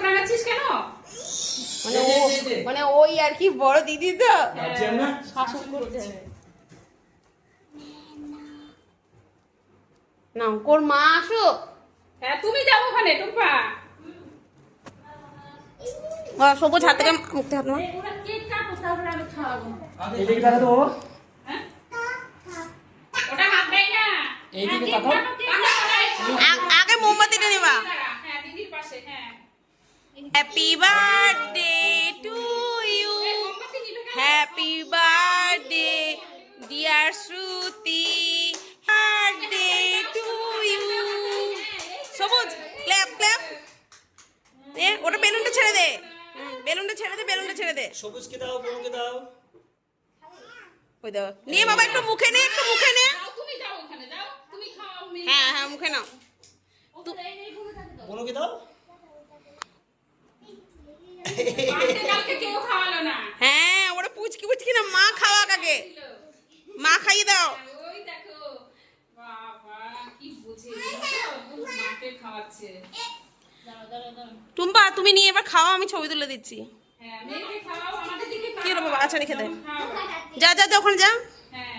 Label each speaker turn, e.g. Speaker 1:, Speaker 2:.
Speaker 1: রাঙাচ্ছিস কেন?
Speaker 2: মানে ওই আর কি বড় দিদি তো
Speaker 1: শাসন করছে।
Speaker 2: না ওর মা আসো।
Speaker 1: হ্যাঁ তুমি যাও ওখানে টুম্পা।
Speaker 2: সবুজ হাত থেকে মুখতে হাত না।
Speaker 1: ওরা কেক কাটো তারপরে আমি খাওয়াবো।
Speaker 3: এদিকে তাকাও তো বাবা।
Speaker 1: হ্যাঁ? ওটা হাত দেয় না।
Speaker 3: এইদিকে
Speaker 1: হ্যাঁ,
Speaker 3: তাকাও।
Speaker 1: কেক কাটো।
Speaker 2: আগে মোমবাতিটা নেবা।
Speaker 1: হ্যাঁ দিদির পাশে হ্যাঁ।
Speaker 2: হ্যাপি বার্থডে টু ইউ,
Speaker 1: এই মোমবাতি নিবে কেন?
Speaker 2: Happy birthday dear Shruti, birthday to you. সবুজ ক্ল্যাপ ক্ল্যাপ। ওটা বেলুনটা ছেড়ে দে, বেলুনটা ছেড়ে দে, বেলুনটা ছেড়ে দে।
Speaker 3: সবুজকে দাও, বোনকে দাও।
Speaker 2: ওই দাও নিয়ে বাবা, একটু মুখে নে, একটু মুখে নে।
Speaker 1: যাও তুমি যাও ওখানে যাও। তুমি খাও মিলে।
Speaker 2: হ্যাঁ হ্যাঁ মুখে নাও।
Speaker 3: বোনকে দাও।
Speaker 1: বাড়িতে কালকে কেউ খাওয়ালো না।
Speaker 2: হ্যাঁ ওরা পুচকি পুচকি না, মা খাওয়া আগে, মা খাইয়ে দাও।
Speaker 1: ওই দেখো বাবা কি বুঝে মাকে খাওয়াচ্ছে।
Speaker 2: টুম্পা তুমি নিয়ে এবার খাও, আমি ছবি তুলে দিচ্ছি।
Speaker 1: হ্যাঁ মেয়েকে খাওয়াও, আমাদের দিকে
Speaker 2: কি রে বাবা, আচ্ছা রেখে দে।
Speaker 1: খাওয়াও।
Speaker 2: যা যা যা ওখানে যা।
Speaker 1: হ্যাঁ